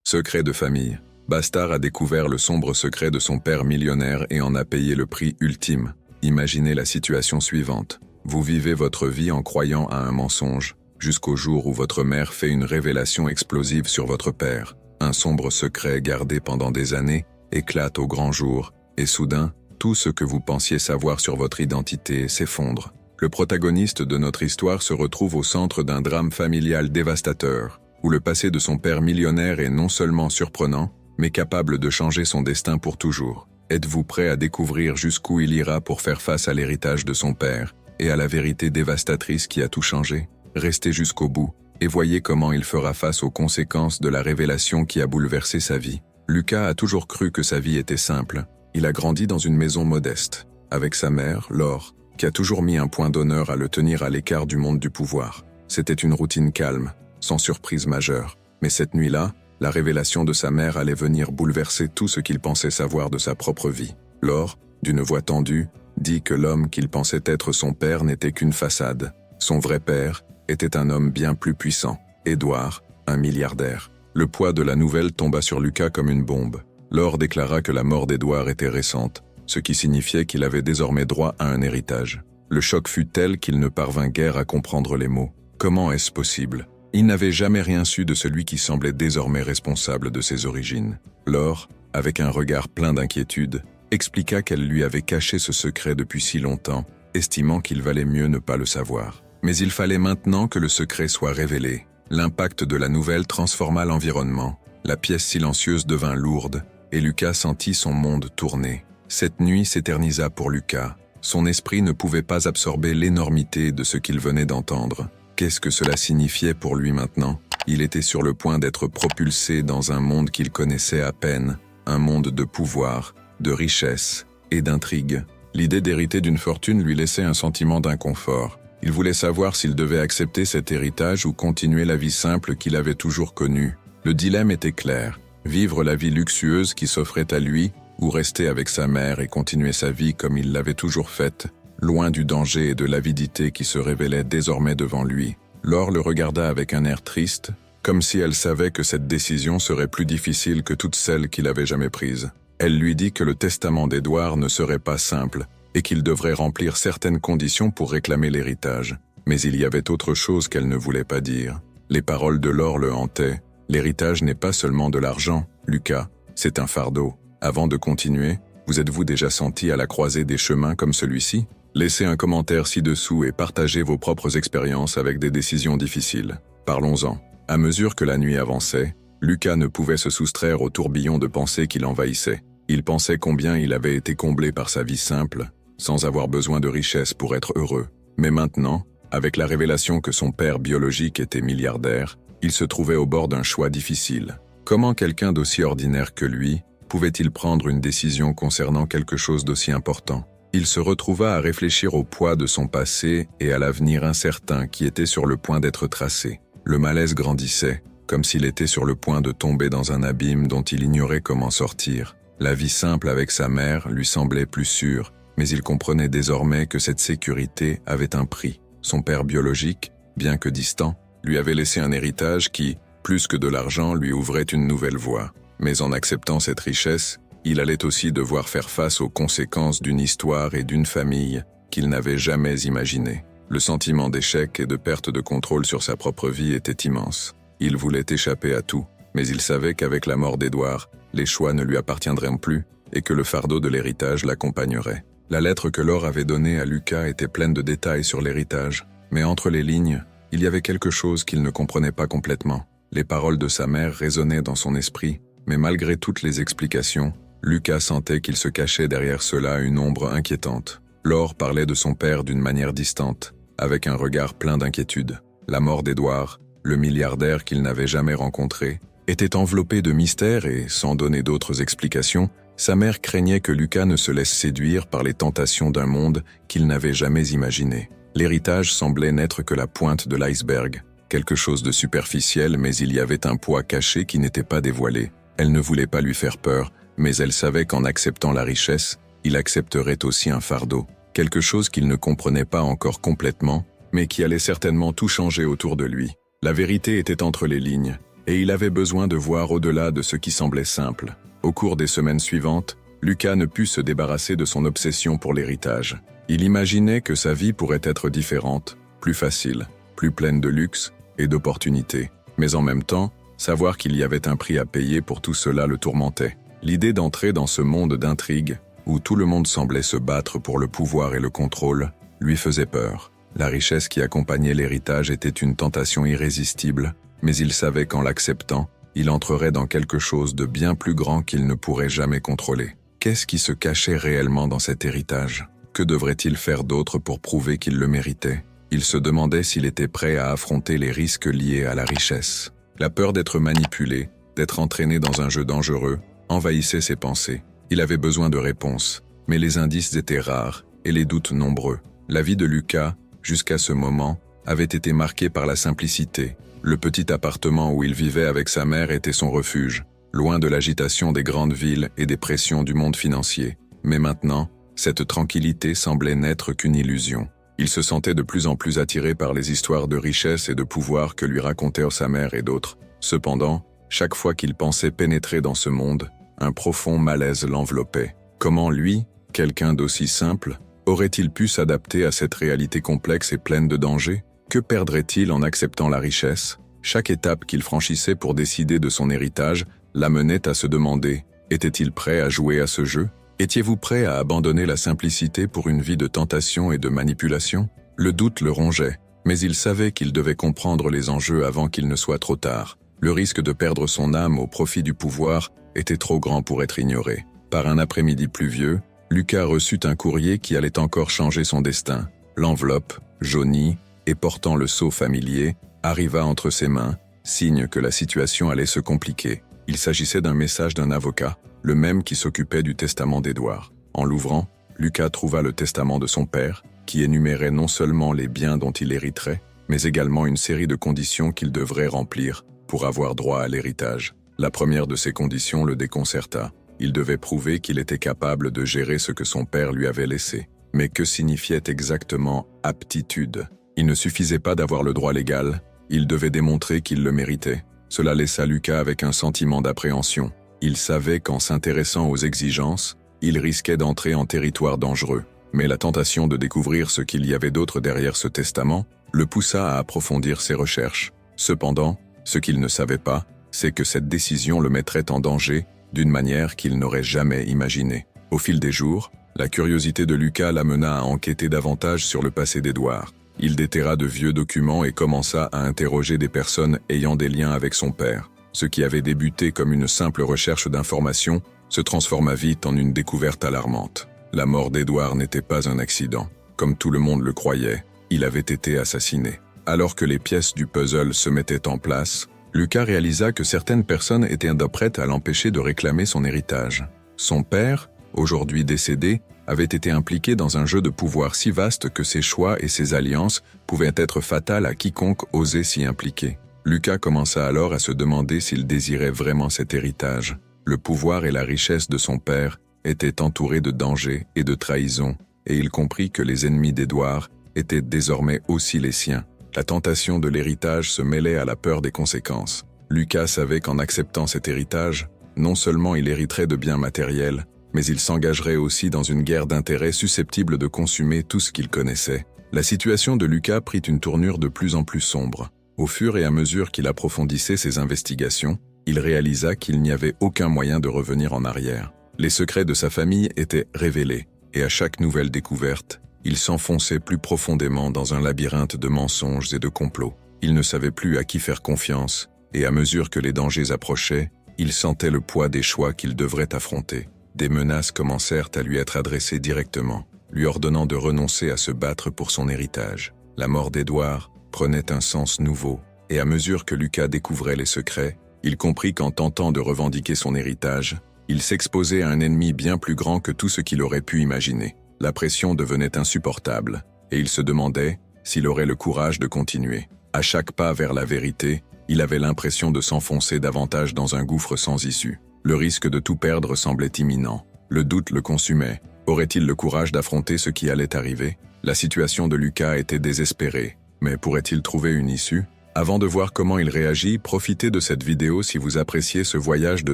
Secret de famille. Bastard a découvert le sombre secret de son père millionnaire et en a payé le prix ultime. Imaginez la situation suivante. Vous vivez votre vie en croyant à un mensonge, jusqu'au jour où votre mère fait une révélation explosive sur votre père. Un sombre secret gardé pendant des années éclate au grand jour, et soudain, tout ce que vous pensiez savoir sur votre identité s'effondre. Le protagoniste de notre histoire se retrouve au centre d'un drame familial dévastateur, où le passé de son père millionnaire est non seulement surprenant, mais capable de changer son destin pour toujours. Êtes-vous prêt à découvrir jusqu'où il ira pour faire face à l'héritage de son père et à la vérité dévastatrice qui a tout changé? Restez jusqu'au bout et voyez comment il fera face aux conséquences de la révélation qui a bouleversé sa vie. Lucas a toujours cru que sa vie était simple. Il a grandi dans une maison modeste, avec sa mère, Laure, qui a toujours mis un point d'honneur à le tenir à l'écart du monde du pouvoir. C'était une routine calme, sans surprise majeure. Mais cette nuit-là, la révélation de sa mère allait venir bouleverser tout ce qu'il pensait savoir de sa propre vie. Laure, d'une voix tendue, dit que l'homme qu'il pensait être son père n'était qu'une façade. Son vrai père était un homme bien plus puissant, Édouard, un milliardaire. Le poids de la nouvelle tomba sur Lucas comme une bombe. Laure déclara que la mort d'Édouard était récente, ce qui signifiait qu'il avait désormais droit à un héritage. Le choc fut tel qu'il ne parvint guère à comprendre les mots. Comment est-ce possible? Il n'avait jamais rien su de celui qui semblait désormais responsable de ses origines. Laure, avec un regard plein d'inquiétude, expliqua qu'elle lui avait caché ce secret depuis si longtemps, estimant qu'il valait mieux ne pas le savoir. Mais il fallait maintenant que le secret soit révélé. L'impact de la nouvelle transforma l'environnement. La pièce silencieuse devint lourde, et Lucas sentit son monde tourner. Cette nuit s'éternisa pour Lucas. Son esprit ne pouvait pas absorber l'énormité de ce qu'il venait d'entendre. Qu'est-ce que cela signifiait pour lui maintenant? Il était sur le point d'être propulsé dans un monde qu'il connaissait à peine, un monde de pouvoir, de richesse et d'intrigue. L'idée d'hériter d'une fortune lui laissait un sentiment d'inconfort. Il voulait savoir s'il devait accepter cet héritage ou continuer la vie simple qu'il avait toujours connue. Le dilemme était clair, vivre la vie luxueuse qui s'offrait à lui ou rester avec sa mère et continuer sa vie comme il l'avait toujours faite, loin du danger et de l'avidité qui se révélaient désormais devant lui. Laure le regarda avec un air triste, comme si elle savait que cette décision serait plus difficile que toutes celles qu'il avait jamais prises. Elle lui dit que le testament d'Édouard ne serait pas simple et qu'il devrait remplir certaines conditions pour réclamer l'héritage. Mais il y avait autre chose qu'elle ne voulait pas dire. Les paroles de Laure le hantaient. L'héritage n'est pas seulement de l'argent, Lucas, c'est un fardeau. Avant de continuer, vous êtes-vous déjà senti à la croisée des chemins comme celui-ci? Laissez un commentaire ci-dessous et partagez vos propres expériences avec des décisions difficiles. Parlons-en. À mesure que la nuit avançait, Lucas ne pouvait se soustraire au tourbillon de pensées qui l'envahissait. Il pensait combien il avait été comblé par sa vie simple, sans avoir besoin de richesse pour être heureux. Mais maintenant, avec la révélation que son père biologique était milliardaire, il se trouvait au bord d'un choix difficile. Comment quelqu'un d'aussi ordinaire que lui pouvait-il prendre une décision concernant quelque chose d'aussi important? Il se retrouva à réfléchir au poids de son passé et à l'avenir incertain qui était sur le point d'être tracé. Le malaise grandissait, comme s'il était sur le point de tomber dans un abîme dont il ignorait comment sortir. La vie simple avec sa mère lui semblait plus sûre, mais il comprenait désormais que cette sécurité avait un prix. Son père biologique, bien que distant, lui avait laissé un héritage qui, plus que de l'argent, lui ouvrait une nouvelle voie. Mais en acceptant cette richesse, il allait aussi devoir faire face aux conséquences d'une histoire et d'une famille qu'il n'avait jamais imaginées. Le sentiment d'échec et de perte de contrôle sur sa propre vie était immense. Il voulait échapper à tout, mais il savait qu'avec la mort d'Édouard, les choix ne lui appartiendraient plus et que le fardeau de l'héritage l'accompagnerait. La lettre que Laure avait donnée à Lucas était pleine de détails sur l'héritage, mais entre les lignes, il y avait quelque chose qu'il ne comprenait pas complètement. Les paroles de sa mère résonnaient dans son esprit, mais malgré toutes les explications, Lucas sentait qu'il se cachait derrière cela une ombre inquiétante. Laure parlait de son père d'une manière distante, avec un regard plein d'inquiétude. La mort d'Édouard, le milliardaire qu'il n'avait jamais rencontré, était enveloppée de mystères et, sans donner d'autres explications, sa mère craignait que Lucas ne se laisse séduire par les tentations d'un monde qu'il n'avait jamais imaginé. L'héritage semblait n'être que la pointe de l'iceberg, quelque chose de superficiel, mais il y avait un poids caché qui n'était pas dévoilé. Elle ne voulait pas lui faire peur, mais elle savait qu'en acceptant la richesse, il accepterait aussi un fardeau, quelque chose qu'il ne comprenait pas encore complètement, mais qui allait certainement tout changer autour de lui. La vérité était entre les lignes. et il avait besoin de voir au-delà de ce qui semblait simple. Au cours des semaines suivantes, Lucas ne put se débarrasser de son obsession pour l'héritage. Il imaginait que sa vie pourrait être différente, plus facile, plus pleine de luxe et d'opportunités. Mais en même temps, savoir qu'il y avait un prix à payer pour tout cela le tourmentait. L'idée d'entrer dans ce monde d'intrigues, où tout le monde semblait se battre pour le pouvoir et le contrôle, lui faisait peur. La richesse qui accompagnait l'héritage était une tentation irrésistible, mais il savait qu'en l'acceptant, il entrerait dans quelque chose de bien plus grand qu'il ne pourrait jamais contrôler. Qu'est-ce qui se cachait réellement dans cet héritage? Que devrait-il faire d'autre pour prouver qu'il le méritait? Il se demandait s'il était prêt à affronter les risques liés à la richesse. La peur d'être manipulé, d'être entraîné dans un jeu dangereux, envahissait ses pensées. Il avait besoin de réponses, mais les indices étaient rares et les doutes nombreux. La vie de Lucas, jusqu'à ce moment, avait été marquée par la simplicité. Le petit appartement où il vivait avec sa mère était son refuge, loin de l'agitation des grandes villes et des pressions du monde financier. Mais maintenant, cette tranquillité semblait n'être qu'une illusion. Il se sentait de plus en plus attiré par les histoires de richesse et de pouvoir que lui racontaient sa mère et d'autres. Cependant, chaque fois qu'il pensait pénétrer dans ce monde, un profond malaise l'enveloppait. Comment lui, quelqu'un d'aussi simple, aurait-il pu s'adapter à cette réalité complexe et pleine de dangers? Que perdrait-il en acceptant la richesse? Chaque étape qu'il franchissait pour décider de son héritage l'amenait à se demander, était-il prêt à jouer à ce jeu? Étiez-vous prêt à abandonner la simplicité pour une vie de tentation et de manipulation? Le doute le rongeait, mais il savait qu'il devait comprendre les enjeux avant qu'il ne soit trop tard. Le risque de perdre son âme au profit du pouvoir était trop grand pour être ignoré. Par un après-midi pluvieux, Lucas reçut un courrier qui allait encore changer son destin. L'enveloppe, jaunie et portant le sceau familier, arriva entre ses mains, signe que la situation allait se compliquer. Il s'agissait d'un message d'un avocat, le même qui s'occupait du testament d'Édouard. En l'ouvrant, Lucas trouva le testament de son père, qui énumérait non seulement les biens dont il hériterait, mais également une série de conditions qu'il devrait remplir pour avoir droit à l'héritage. La première de ces conditions le déconcerta. Il devait prouver qu'il était capable de gérer ce que son père lui avait laissé. Mais que signifiait exactement « aptitude » ? Il ne suffisait pas d'avoir le droit légal, il devait démontrer qu'il le méritait. Cela laissa Lucas avec un sentiment d'appréhension. Il savait qu'en s'intéressant aux exigences, il risquait d'entrer en territoire dangereux. Mais la tentation de découvrir ce qu'il y avait d'autre derrière ce testament le poussa à approfondir ses recherches. Cependant, ce qu'il ne savait pas, c'est que cette décision le mettrait en danger d'une manière qu'il n'aurait jamais imaginée. Au fil des jours, la curiosité de Lucas l'amena à enquêter davantage sur le passé d'Édouard. Il déterra de vieux documents et commença à interroger des personnes ayant des liens avec son père. Ce qui avait débuté comme une simple recherche d'informations se transforma vite en une découverte alarmante. La mort d'Édouard n'était pas un accident. Comme tout le monde le croyait, il avait été assassiné. Alors que les pièces du puzzle se mettaient en place, Lucas réalisa que certaines personnes étaient prêtes à l'empêcher de réclamer son héritage. Son père, aujourd'hui décédé, avait été impliqué dans un jeu de pouvoir si vaste que ses choix et ses alliances pouvaient être fatales à quiconque osait s'y impliquer. Lucas commença alors à se demander s'il désirait vraiment cet héritage. Le pouvoir et la richesse de son père étaient entourés de dangers et de trahisons, et il comprit que les ennemis d'Édouard étaient désormais aussi les siens. La tentation de l'héritage se mêlait à la peur des conséquences. Lucas savait qu'en acceptant cet héritage, non seulement il hériterait de biens matériels, mais il s'engagerait aussi dans une guerre d'intérêts susceptible de consumer tout ce qu'il connaissait. La situation de Lucas prit une tournure de plus en plus sombre. Au fur et à mesure qu'il approfondissait ses investigations, il réalisa qu'il n'y avait aucun moyen de revenir en arrière. Les secrets de sa famille étaient révélés, et à chaque nouvelle découverte, il s'enfonçait plus profondément dans un labyrinthe de mensonges et de complots. Il ne savait plus à qui faire confiance, et à mesure que les dangers approchaient, il sentait le poids des choix qu'il devrait affronter. Des menaces commencèrent à lui être adressées directement, lui ordonnant de renoncer à se battre pour son héritage. La mort d'Édouard prenait un sens nouveau, et à mesure que Lucas découvrait les secrets, il comprit qu'en tentant de revendiquer son héritage, il s'exposait à un ennemi bien plus grand que tout ce qu'il aurait pu imaginer. La pression devenait insupportable, et il se demandait s'il aurait le courage de continuer. À chaque pas vers la vérité, il avait l'impression de s'enfoncer davantage dans un gouffre sans issue. Le risque de tout perdre semblait imminent. Le doute le consumait. Aurait-il le courage d'affronter ce qui allait arriver? La situation de Lucas était désespérée, mais pourrait-il trouver une issue? Avant de voir comment il réagit, profitez de cette vidéo si vous appréciez ce voyage de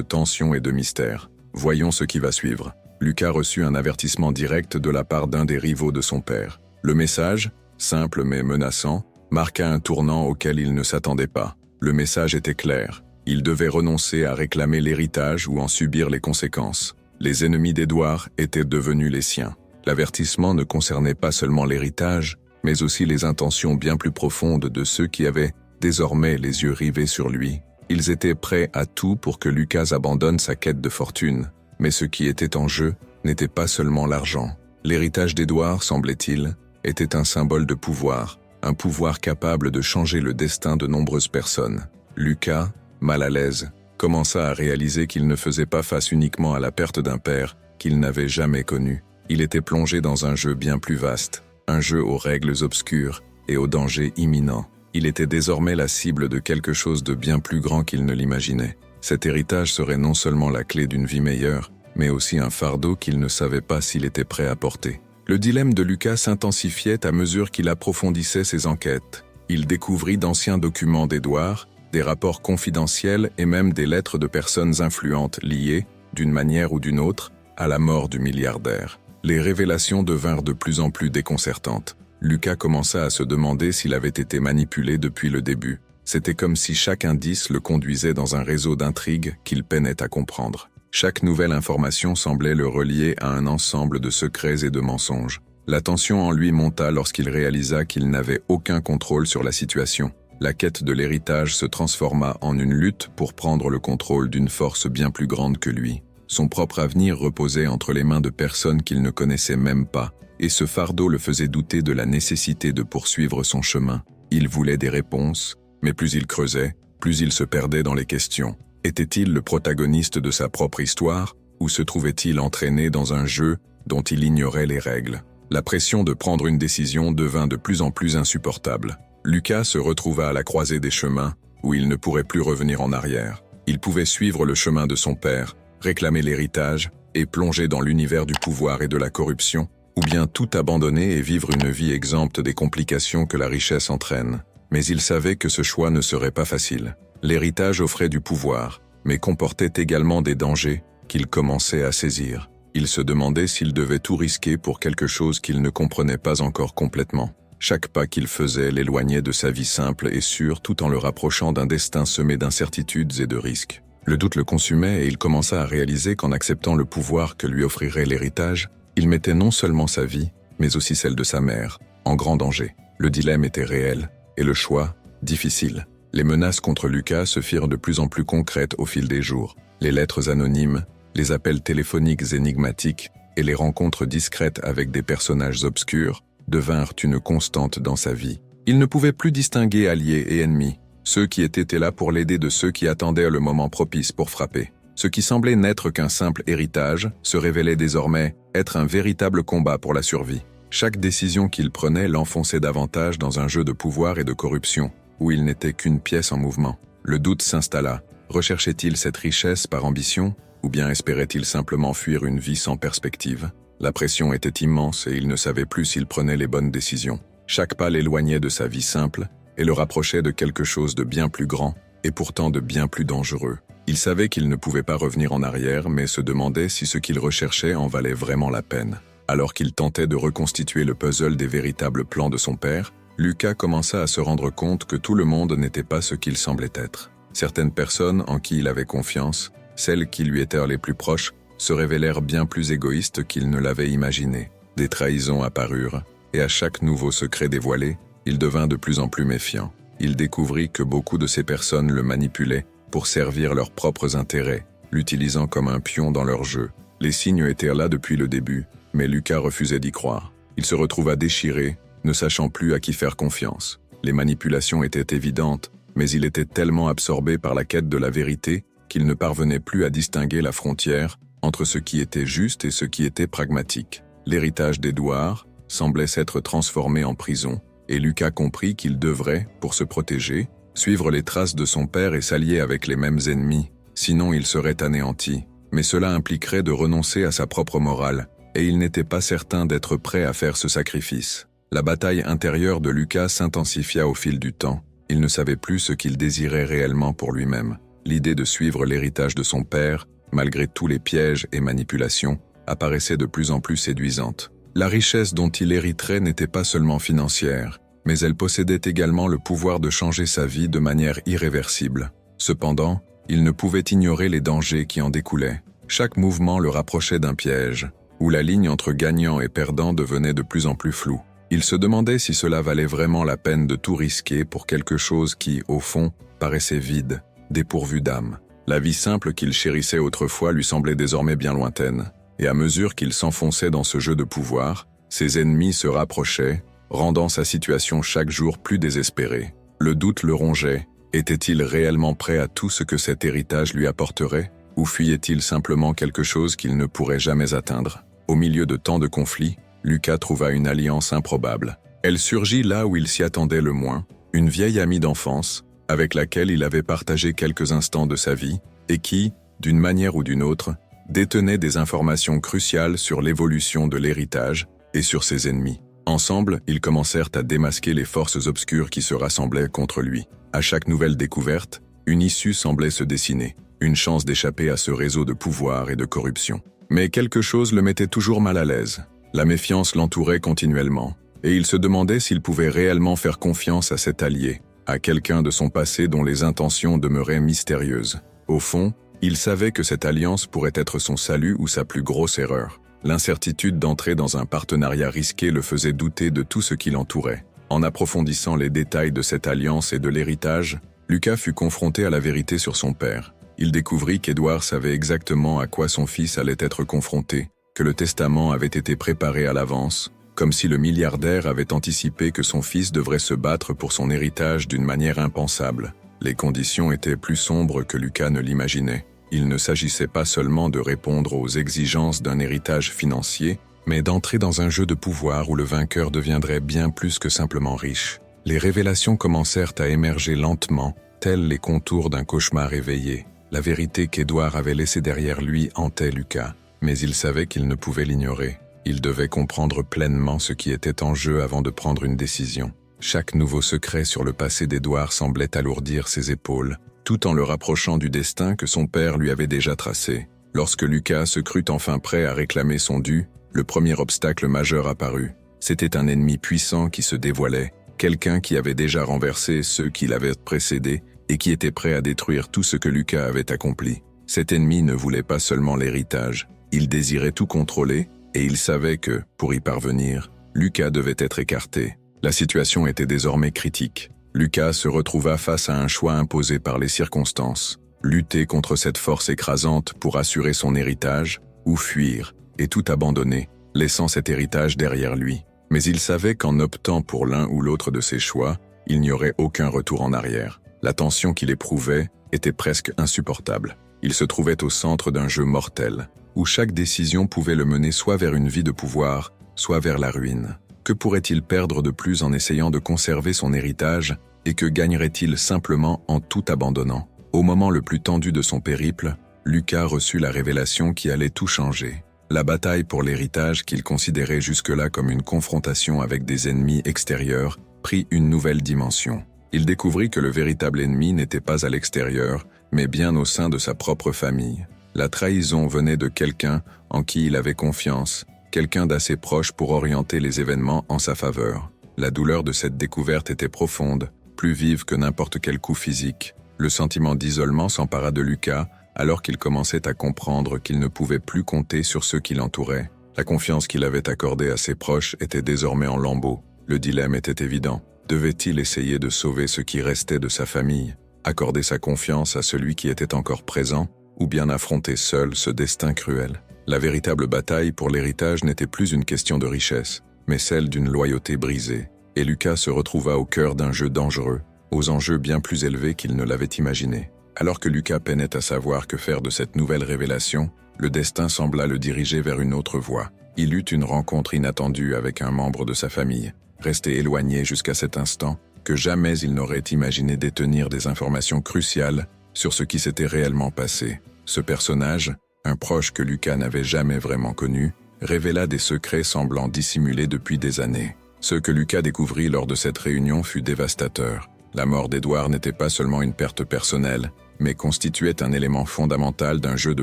tension et de mystère. Voyons ce qui va suivre. Lucas reçut un avertissement direct de la part d'un des rivaux de son père. Le message, simple mais menaçant, marqua un tournant auquel il ne s'attendait pas. Le message était clair. Il devait renoncer à réclamer l'héritage ou en subir les conséquences. Les ennemis d'Édouard étaient devenus les siens. L'avertissement ne concernait pas seulement l'héritage, mais aussi les intentions bien plus profondes de ceux qui avaient désormais les yeux rivés sur lui. Ils étaient prêts à tout pour que Lucas abandonne sa quête de fortune. Mais ce qui était en jeu n'était pas seulement l'argent. L'héritage d'Édouard, semblait-il, était un symbole de pouvoir, un pouvoir capable de changer le destin de nombreuses personnes. Lucas, mal à l'aise, commença à réaliser qu'il ne faisait pas face uniquement à la perte d'un père qu'il n'avait jamais connu. Il était plongé dans un jeu bien plus vaste, un jeu aux règles obscures et aux dangers imminents. Il était désormais la cible de quelque chose de bien plus grand qu'il ne l'imaginait. Cet héritage serait non seulement la clé d'une vie meilleure, mais aussi un fardeau qu'il ne savait pas s'il était prêt à porter. Le dilemme de Lucas s'intensifiait à mesure qu'il approfondissait ses enquêtes. Il découvrit d'anciens documents d'Édouard, des rapports confidentiels et même des lettres de personnes influentes liées, d'une manière ou d'une autre, à la mort du milliardaire. Les révélations devinrent de plus en plus déconcertantes. Lucas commença à se demander s'il avait été manipulé depuis le début. C'était comme si chaque indice le conduisait dans un réseau d'intrigues qu'il peinait à comprendre. Chaque nouvelle information semblait le relier à un ensemble de secrets et de mensonges. La tension en lui monta lorsqu'il réalisa qu'il n'avait aucun contrôle sur la situation. La quête de l'héritage se transforma en une lutte pour prendre le contrôle d'une force bien plus grande que lui. Son propre avenir reposait entre les mains de personnes qu'il ne connaissait même pas, et ce fardeau le faisait douter de la nécessité de poursuivre son chemin. Il voulait des réponses, mais plus il creusait, plus il se perdait dans les questions. Était-il le protagoniste de sa propre histoire, ou se trouvait-il entraîné dans un jeu dont il ignorait les règles? La pression de prendre une décision devint de plus en plus insupportable. Lucas se retrouva à la croisée des chemins, où il ne pourrait plus revenir en arrière. Il pouvait suivre le chemin de son père, réclamer l'héritage, et plonger dans l'univers du pouvoir et de la corruption, ou bien tout abandonner et vivre une vie exempte des complications que la richesse entraîne. Mais il savait que ce choix ne serait pas facile. L'héritage offrait du pouvoir, mais comportait également des dangers qu'il commençait à saisir. Il se demandait s'il devait tout risquer pour quelque chose qu'il ne comprenait pas encore complètement. Chaque pas qu'il faisait l'éloignait de sa vie simple et sûre tout en le rapprochant d'un destin semé d'incertitudes et de risques. Le doute le consumait et il commença à réaliser qu'en acceptant le pouvoir que lui offrirait l'héritage, il mettait non seulement sa vie, mais aussi celle de sa mère, en grand danger. Le dilemme était réel, et le choix, difficile. Les menaces contre Lucas se firent de plus en plus concrètes au fil des jours. Les lettres anonymes, les appels téléphoniques énigmatiques et les rencontres discrètes avec des personnages obscurs devinrent une constante dans sa vie. Il ne pouvait plus distinguer alliés et ennemis, ceux qui étaient là pour l'aider de ceux qui attendaient le moment propice pour frapper. Ce qui semblait n'être qu'un simple héritage se révélait désormais être un véritable combat pour la survie. Chaque décision qu'il prenait l'enfonçait davantage dans un jeu de pouvoir et de corruption, où il n'était qu'une pièce en mouvement. Le doute s'installa. Recherchait-il cette richesse par ambition, ou bien espérait-il simplement fuir une vie sans perspective? La pression était immense et il ne savait plus s'il prenait les bonnes décisions. Chaque pas l'éloignait de sa vie simple et le rapprochait de quelque chose de bien plus grand et pourtant de bien plus dangereux. Il savait qu'il ne pouvait pas revenir en arrière, mais se demandait si ce qu'il recherchait en valait vraiment la peine. Alors qu'il tentait de reconstituer le puzzle des véritables plans de son père, Lucas commença à se rendre compte que tout le monde n'était pas ce qu'il semblait être. Certaines personnes en qui il avait confiance, celles qui lui étaient les plus proches, se révélèrent bien plus égoïstes qu'il ne l'avait imaginé. Des trahisons apparurent, et à chaque nouveau secret dévoilé, il devint de plus en plus méfiant. Il découvrit que beaucoup de ces personnes le manipulaient pour servir leurs propres intérêts, l'utilisant comme un pion dans leur jeu. Les signes étaient là depuis le début, mais Lucas refusait d'y croire. Il se retrouva déchiré, ne sachant plus à qui faire confiance. Les manipulations étaient évidentes, mais il était tellement absorbé par la quête de la vérité qu'il ne parvenait plus à distinguer la frontière entre ce qui était juste et ce qui était pragmatique. L'héritage d'Édouard semblait s'être transformé en prison, et Lucas comprit qu'il devrait, pour se protéger, suivre les traces de son père et s'allier avec les mêmes ennemis, sinon il serait anéanti. Mais cela impliquerait de renoncer à sa propre morale, et il n'était pas certain d'être prêt à faire ce sacrifice. La bataille intérieure de Lucas s'intensifia au fil du temps. Il ne savait plus ce qu'il désirait réellement pour lui-même. L'idée de suivre l'héritage de son père, malgré tous les pièges et manipulations, apparaissait de plus en plus séduisante. La richesse dont il hériterait n'était pas seulement financière, mais elle possédait également le pouvoir de changer sa vie de manière irréversible. Cependant, il ne pouvait ignorer les dangers qui en découlaient. Chaque mouvement le rapprochait d'un piège, où la ligne entre gagnant et perdant devenait de plus en plus floue. Il se demandait si cela valait vraiment la peine de tout risquer pour quelque chose qui, au fond, paraissait vide, dépourvu d'âme. La vie simple qu'il chérissait autrefois lui semblait désormais bien lointaine, et à mesure qu'il s'enfonçait dans ce jeu de pouvoir, ses ennemis se rapprochaient, rendant sa situation chaque jour plus désespérée. Le doute le rongeait. Était-il réellement prêt à tout ce que cet héritage lui apporterait, ou fuyait-il simplement quelque chose qu'il ne pourrait jamais atteindre? Au milieu de tant de conflits, Lucas trouva une alliance improbable. Elle surgit là où il s'y attendait le moins, une vieille amie d'enfance, avec laquelle il avait partagé quelques instants de sa vie, et qui, d'une manière ou d'une autre, détenait des informations cruciales sur l'évolution de l'héritage et sur ses ennemis. Ensemble, ils commencèrent à démasquer les forces obscures qui se rassemblaient contre lui. À chaque nouvelle découverte, une issue semblait se dessiner, une chance d'échapper à ce réseau de pouvoir et de corruption. Mais quelque chose le mettait toujours mal à l'aise. La méfiance l'entourait continuellement, et il se demandait s'il pouvait réellement faire confiance à cet allié, à quelqu'un de son passé dont les intentions demeuraient mystérieuses. Au fond, il savait que cette alliance pourrait être son salut ou sa plus grosse erreur. L'incertitude d'entrer dans un partenariat risqué le faisait douter de tout ce qui l'entourait. En approfondissant les détails de cette alliance et de l'héritage, Lucas fut confronté à la vérité sur son père. Il découvrit qu'Édouard savait exactement à quoi son fils allait être confronté, que le testament avait été préparé à l'avance, comme si le milliardaire avait anticipé que son fils devrait se battre pour son héritage d'une manière impensable. Les conditions étaient plus sombres que Lucas ne l'imaginait. Il ne s'agissait pas seulement de répondre aux exigences d'un héritage financier, mais d'entrer dans un jeu de pouvoir où le vainqueur deviendrait bien plus que simplement riche. Les révélations commencèrent à émerger lentement, tels les contours d'un cauchemar éveillé. La vérité qu'Édouard avait laissée derrière lui hantait Lucas, mais il savait qu'il ne pouvait l'ignorer. Il devait comprendre pleinement ce qui était en jeu avant de prendre une décision. Chaque nouveau secret sur le passé d'Édouard semblait alourdir ses épaules, tout en le rapprochant du destin que son père lui avait déjà tracé. Lorsque Lucas se crut enfin prêt à réclamer son dû, le premier obstacle majeur apparut. C'était un ennemi puissant qui se dévoilait, quelqu'un qui avait déjà renversé ceux qui l'avaient précédé et qui était prêt à détruire tout ce que Lucas avait accompli. Cet ennemi ne voulait pas seulement l'héritage, il désirait tout contrôler, et il savait que, pour y parvenir, Lucas devait être écarté. La situation était désormais critique. Lucas se retrouva face à un choix imposé par les circonstances. Lutter contre cette force écrasante pour assurer son héritage, ou fuir, et tout abandonner, laissant cet héritage derrière lui. Mais il savait qu'en optant pour l'un ou l'autre de ses choix, il n'y aurait aucun retour en arrière. La tension qu'il éprouvait était presque insupportable. Il se trouvait au centre d'un jeu mortel, où chaque décision pouvait le mener soit vers une vie de pouvoir, soit vers la ruine. Que pourrait-il perdre de plus en essayant de conserver son héritage, et que gagnerait-il simplement en tout abandonnant? Au moment le plus tendu de son périple, Lucas reçut la révélation qui allait tout changer. La bataille pour l'héritage qu'il considérait jusque-là comme une confrontation avec des ennemis extérieurs prit une nouvelle dimension. Il découvrit que le véritable ennemi n'était pas à l'extérieur, mais bien au sein de sa propre famille. La trahison venait de quelqu'un en qui il avait confiance, quelqu'un d'assez proche pour orienter les événements en sa faveur. La douleur de cette découverte était profonde, plus vive que n'importe quel coup physique. Le sentiment d'isolement s'empara de Lucas alors qu'il commençait à comprendre qu'il ne pouvait plus compter sur ceux qui l'entouraient. La confiance qu'il avait accordée à ses proches était désormais en lambeaux. Le dilemme était évident. Devait-il essayer de sauver ce qui restait de sa famille, accorder sa confiance à celui qui était encore présent, ou bien affronter seul ce destin cruel? La véritable bataille pour l'héritage n'était plus une question de richesse, mais celle d'une loyauté brisée. Et Lucas se retrouva au cœur d'un jeu dangereux, aux enjeux bien plus élevés qu'il ne l'avait imaginé. Alors que Lucas peinait à savoir que faire de cette nouvelle révélation, le destin sembla le diriger vers une autre voie. Il eut une rencontre inattendue avec un membre de sa famille, resté éloigné jusqu'à cet instant, que jamais il n'aurait imaginé détenir des informations cruciales sur ce qui s'était réellement passé. Ce personnage, un proche que Lucas n'avait jamais vraiment connu, révéla des secrets semblant dissimulés depuis des années. Ce que Lucas découvrit lors de cette réunion fut dévastateur. La mort d'Édouard n'était pas seulement une perte personnelle, mais constituait un élément fondamental d'un jeu de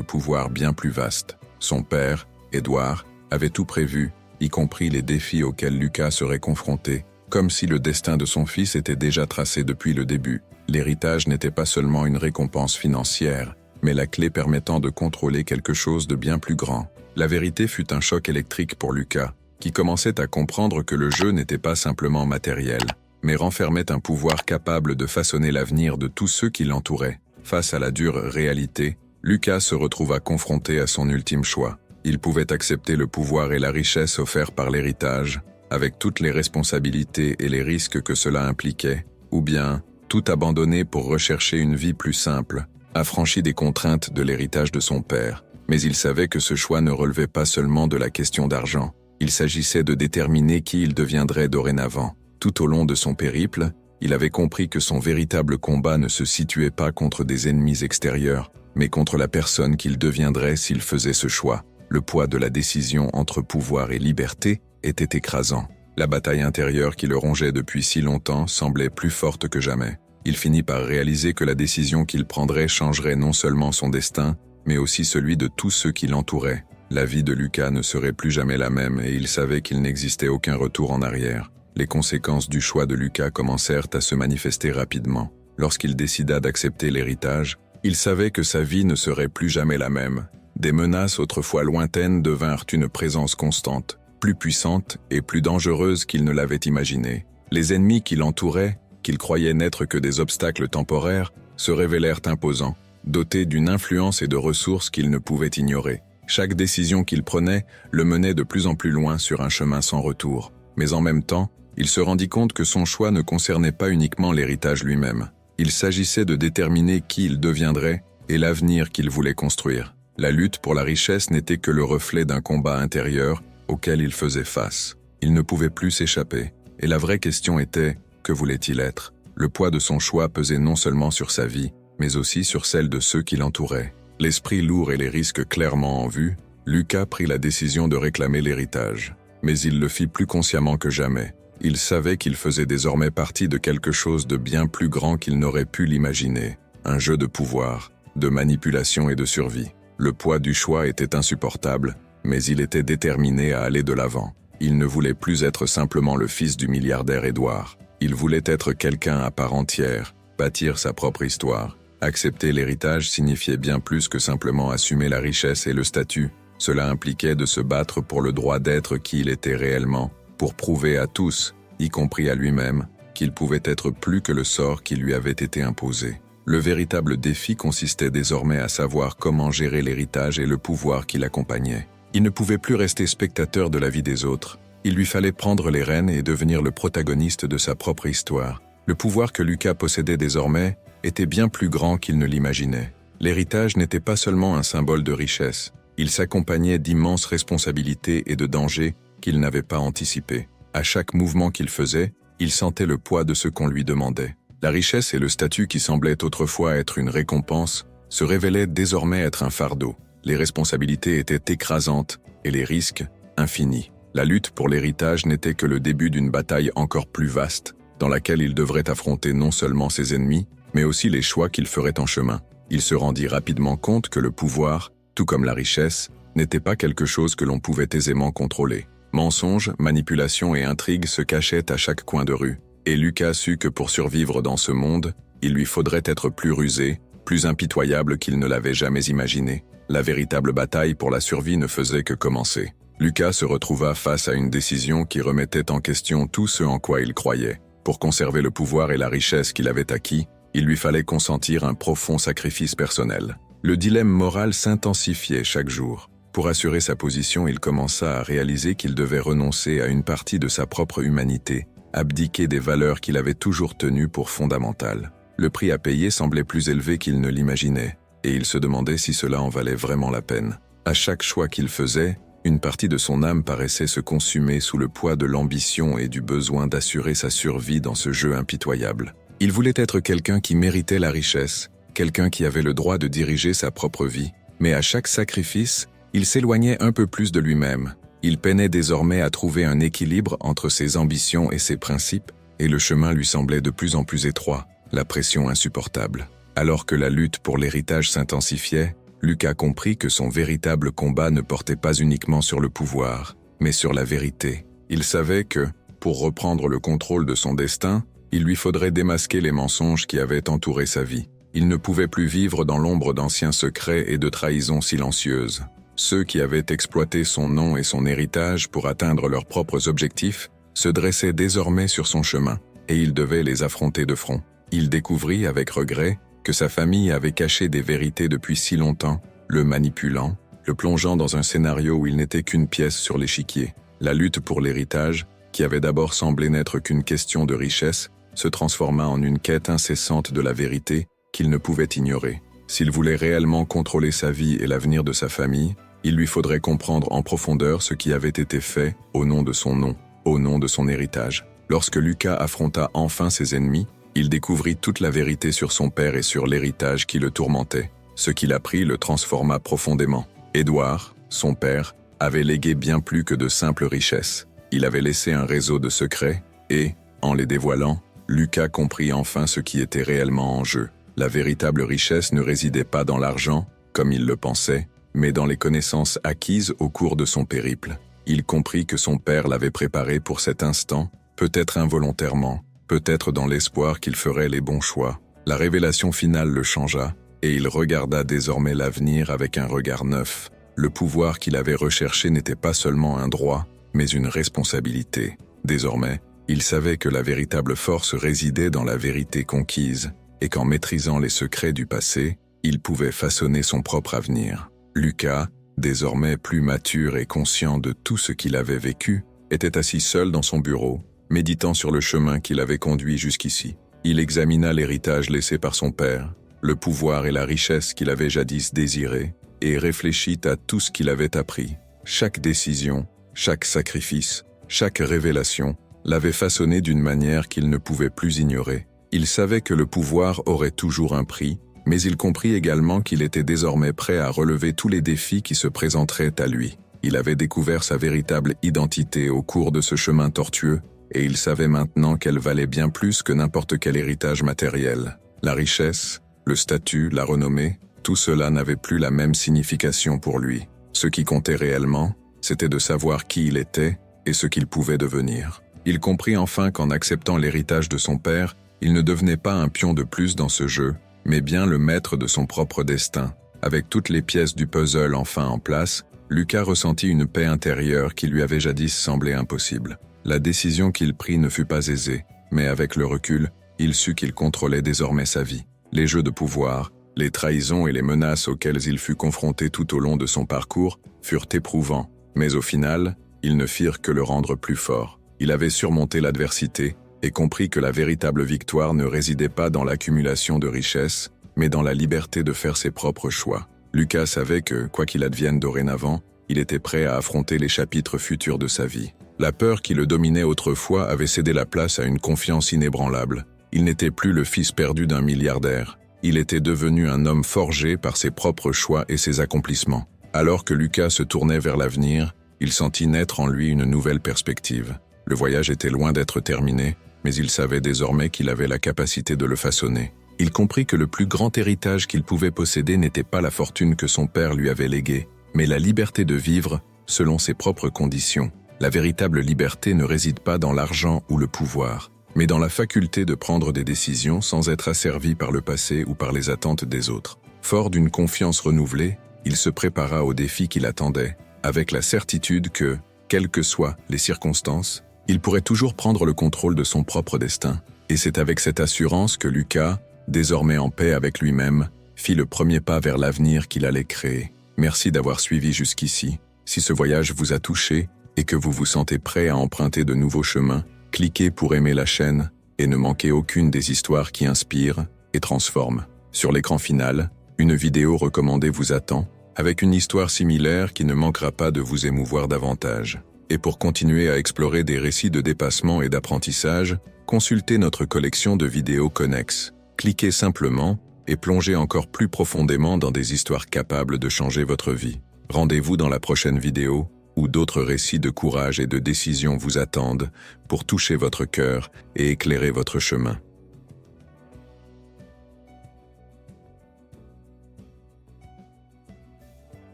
pouvoir bien plus vaste. Son père, Édouard, avait tout prévu, y compris les défis auxquels Lucas serait confronté, comme si le destin de son fils était déjà tracé depuis le début. L'héritage n'était pas seulement une récompense financière, mais la clé permettant de contrôler quelque chose de bien plus grand. La vérité fut un choc électrique pour Lucas, qui commençait à comprendre que le jeu n'était pas simplement matériel, mais renfermait un pouvoir capable de façonner l'avenir de tous ceux qui l'entouraient. Face à la dure réalité, Lucas se retrouva confronté à son ultime choix. Il pouvait accepter le pouvoir et la richesse offerts par l'héritage, avec toutes les responsabilités et les risques que cela impliquait, ou bien tout abandonner pour rechercher une vie plus simple, affranchi des contraintes de l'héritage de son père. Mais il savait que ce choix ne relevait pas seulement de la question d'argent. Il s'agissait de déterminer qui il deviendrait dorénavant. Tout au long de son périple, il avait compris que son véritable combat ne se situait pas contre des ennemis extérieurs, mais contre la personne qu'il deviendrait s'il faisait ce choix. Le poids de la décision entre pouvoir et liberté était écrasant. La bataille intérieure qui le rongeait depuis si longtemps semblait plus forte que jamais. Il finit par réaliser que la décision qu'il prendrait changerait non seulement son destin, mais aussi celui de tous ceux qui l'entouraient. La vie de Lucas ne serait plus jamais la même et il savait qu'il n'existait aucun retour en arrière. Les conséquences du choix de Lucas commencèrent à se manifester rapidement. Lorsqu'il décida d'accepter l'héritage, il savait que sa vie ne serait plus jamais la même. Des menaces autrefois lointaines devinrent une présence constante, plus puissante et plus dangereuse qu'il ne l'avait imaginé. Les ennemis qui l'entouraient, qu'il croyait n'être que des obstacles temporaires, se révélèrent imposants, dotés d'une influence et de ressources qu'il ne pouvait ignorer. Chaque décision qu'il prenait le menait de plus en plus loin sur un chemin sans retour. Mais en même temps, il se rendit compte que son choix ne concernait pas uniquement l'héritage lui-même. Il s'agissait de déterminer qui il deviendrait et l'avenir qu'il voulait construire. La lutte pour la richesse n'était que le reflet d'un combat intérieur auquel il faisait face. Il ne pouvait plus s'échapper. Et la vraie question était, que voulait-il être? Le poids de son choix pesait non seulement sur sa vie, mais aussi sur celle de ceux qui l'entouraient. L'esprit lourd et les risques clairement en vue, Lucas prit la décision de réclamer l'héritage. Mais il le fit plus consciemment que jamais. Il savait qu'il faisait désormais partie de quelque chose de bien plus grand qu'il n'aurait pu l'imaginer. Un jeu de pouvoir, de manipulation et de survie. Le poids du choix était insupportable, mais il était déterminé à aller de l'avant. Il ne voulait plus être simplement le fils du milliardaire Édouard. Il voulait être quelqu'un à part entière, bâtir sa propre histoire. Accepter l'héritage signifiait bien plus que simplement assumer la richesse et le statut. Cela impliquait de se battre pour le droit d'être qui il était réellement, pour prouver à tous, y compris à lui-même, qu'il pouvait être plus que le sort qui lui avait été imposé. Le véritable défi consistait désormais à savoir comment gérer l'héritage et le pouvoir qui l'accompagnait. Il ne pouvait plus rester spectateur de la vie des autres. Il lui fallait prendre les rênes et devenir le protagoniste de sa propre histoire. Le pouvoir que Lucas possédait désormais était bien plus grand qu'il ne l'imaginait. L'héritage n'était pas seulement un symbole de richesse. Il s'accompagnait d'immenses responsabilités et de dangers qu'il n'avait pas anticipés. À chaque mouvement qu'il faisait, il sentait le poids de ce qu'on lui demandait. La richesse et le statut qui semblaient autrefois être une récompense se révélaient désormais être un fardeau. Les responsabilités étaient écrasantes et les risques infinis. La lutte pour l'héritage n'était que le début d'une bataille encore plus vaste, dans laquelle il devrait affronter non seulement ses ennemis, mais aussi les choix qu'il ferait en chemin. Il se rendit rapidement compte que le pouvoir, tout comme la richesse, n'était pas quelque chose que l'on pouvait aisément contrôler. Mensonges, manipulations et intrigues se cachaient à chaque coin de rue. Et Lucas sut que pour survivre dans ce monde, il lui faudrait être plus rusé, plus impitoyable qu'il ne l'avait jamais imaginé. La véritable bataille pour la survie ne faisait que commencer. Lucas se retrouva face à une décision qui remettait en question tout ce en quoi il croyait. Pour conserver le pouvoir et la richesse qu'il avait acquis, il lui fallait consentir un profond sacrifice personnel. Le dilemme moral s'intensifiait chaque jour. Pour assurer sa position, il commença à réaliser qu'il devait renoncer à une partie de sa propre humanité, abdiquer des valeurs qu'il avait toujours tenues pour fondamentales. Le prix à payer semblait plus élevé qu'il ne l'imaginait, et il se demandait si cela en valait vraiment la peine. À chaque choix qu'il faisait, une partie de son âme paraissait se consumer sous le poids de l'ambition et du besoin d'assurer sa survie dans ce jeu impitoyable. Il voulait être quelqu'un qui méritait la richesse, quelqu'un qui avait le droit de diriger sa propre vie, mais à chaque sacrifice, il s'éloignait un peu plus de lui-même. Il peinait désormais à trouver un équilibre entre ses ambitions et ses principes, et le chemin lui semblait de plus en plus étroit, la pression insupportable. Alors que la lutte pour l'héritage s'intensifiait, Lucas comprit que son véritable combat ne portait pas uniquement sur le pouvoir, mais sur la vérité. Il savait que, pour reprendre le contrôle de son destin, il lui faudrait démasquer les mensonges qui avaient entouré sa vie. Il ne pouvait plus vivre dans l'ombre d'anciens secrets et de trahisons silencieuses. Ceux qui avaient exploité son nom et son héritage pour atteindre leurs propres objectifs se dressaient désormais sur son chemin, et il devait les affronter de front. Il découvrit avec regret que sa famille avait caché des vérités depuis si longtemps, le manipulant, le plongeant dans un scénario où il n'était qu'une pièce sur l'échiquier. La lutte pour l'héritage, qui avait d'abord semblé n'être qu'une question de richesse, se transforma en une quête incessante de la vérité qu'il ne pouvait ignorer. S'il voulait réellement contrôler sa vie et l'avenir de sa famille, il lui faudrait comprendre en profondeur ce qui avait été fait au nom de son nom, au nom de son héritage. Lorsque Lucas affronta enfin ses ennemis, il découvrit toute la vérité sur son père et sur l'héritage qui le tourmentait. Ce qu'il apprit le transforma profondément. Édouard, son père, avait légué bien plus que de simples richesses. Il avait laissé un réseau de secrets et, en les dévoilant, Lucas comprit enfin ce qui était réellement en jeu. La véritable richesse ne résidait pas dans l'argent, comme il le pensait, mais dans les connaissances acquises au cours de son périple. Il comprit que son père l'avait préparé pour cet instant, peut-être involontairement, peut-être dans l'espoir qu'il ferait les bons choix. La révélation finale le changea, et il regarda désormais l'avenir avec un regard neuf. Le pouvoir qu'il avait recherché n'était pas seulement un droit, mais une responsabilité. Désormais, il savait que la véritable force résidait dans la vérité conquise, et qu'en maîtrisant les secrets du passé, il pouvait façonner son propre avenir. Lucas, désormais plus mature et conscient de tout ce qu'il avait vécu, était assis seul dans son bureau, méditant sur le chemin qui l'avait conduit jusqu'ici. Il examina l'héritage laissé par son père, le pouvoir et la richesse qu'il avait jadis désirés, et réfléchit à tout ce qu'il avait appris. Chaque décision, chaque sacrifice, chaque révélation l'avait façonné d'une manière qu'il ne pouvait plus ignorer. Il savait que le pouvoir aurait toujours un prix, mais il comprit également qu'il était désormais prêt à relever tous les défis qui se présenteraient à lui. Il avait découvert sa véritable identité au cours de ce chemin tortueux, et il savait maintenant qu'elle valait bien plus que n'importe quel héritage matériel. La richesse, le statut, la renommée, tout cela n'avait plus la même signification pour lui. Ce qui comptait réellement, c'était de savoir qui il était et ce qu'il pouvait devenir. Il comprit enfin qu'en acceptant l'héritage de son père, il ne devenait pas un pion de plus dans ce jeu, mais bien le maître de son propre destin. Avec toutes les pièces du puzzle enfin en place, Lucas ressentit une paix intérieure qui lui avait jadis semblé impossible. La décision qu'il prit ne fut pas aisée, mais avec le recul, il sut qu'il contrôlait désormais sa vie. Les jeux de pouvoir, les trahisons et les menaces auxquelles il fut confronté tout au long de son parcours furent éprouvants, mais au final, ils ne firent que le rendre plus fort. Il avait surmonté l'adversité et compris que la véritable victoire ne résidait pas dans l'accumulation de richesses, mais dans la liberté de faire ses propres choix. Lucas savait que, quoi qu'il advienne dorénavant, il était prêt à affronter les chapitres futurs de sa vie. La peur qui le dominait autrefois avait cédé la place à une confiance inébranlable. Il n'était plus le fils perdu d'un milliardaire. Il était devenu un homme forgé par ses propres choix et ses accomplissements. Alors que Lucas se tournait vers l'avenir, il sentit naître en lui une nouvelle perspective. Le voyage était loin d'être terminé, mais il savait désormais qu'il avait la capacité de le façonner. Il comprit que le plus grand héritage qu'il pouvait posséder n'était pas la fortune que son père lui avait léguée, mais la liberté de vivre selon ses propres conditions. La véritable liberté ne réside pas dans l'argent ou le pouvoir, mais dans la faculté de prendre des décisions sans être asservi par le passé ou par les attentes des autres. Fort d'une confiance renouvelée, il se prépara aux défis qui l'attendaient, avec la certitude que, quelles que soient les circonstances, il pourrait toujours prendre le contrôle de son propre destin. Et c'est avec cette assurance que Lucas, désormais en paix avec lui-même, fit le premier pas vers l'avenir qu'il allait créer. Merci d'avoir suivi jusqu'ici. Si ce voyage vous a touché et que vous vous sentez prêt à emprunter de nouveaux chemins, cliquez pour aimer la chaîne et ne manquez aucune des histoires qui inspirent et transforment. Sur l'écran final, une vidéo recommandée vous attend, avec une histoire similaire qui ne manquera pas de vous émouvoir davantage. Et pour continuer à explorer des récits de dépassement et d'apprentissage, consultez notre collection de vidéos connexes. Cliquez simplement et plongez encore plus profondément dans des histoires capables de changer votre vie. Rendez-vous dans la prochaine vidéo où d'autres récits de courage et de décision vous attendent pour toucher votre cœur et éclairer votre chemin.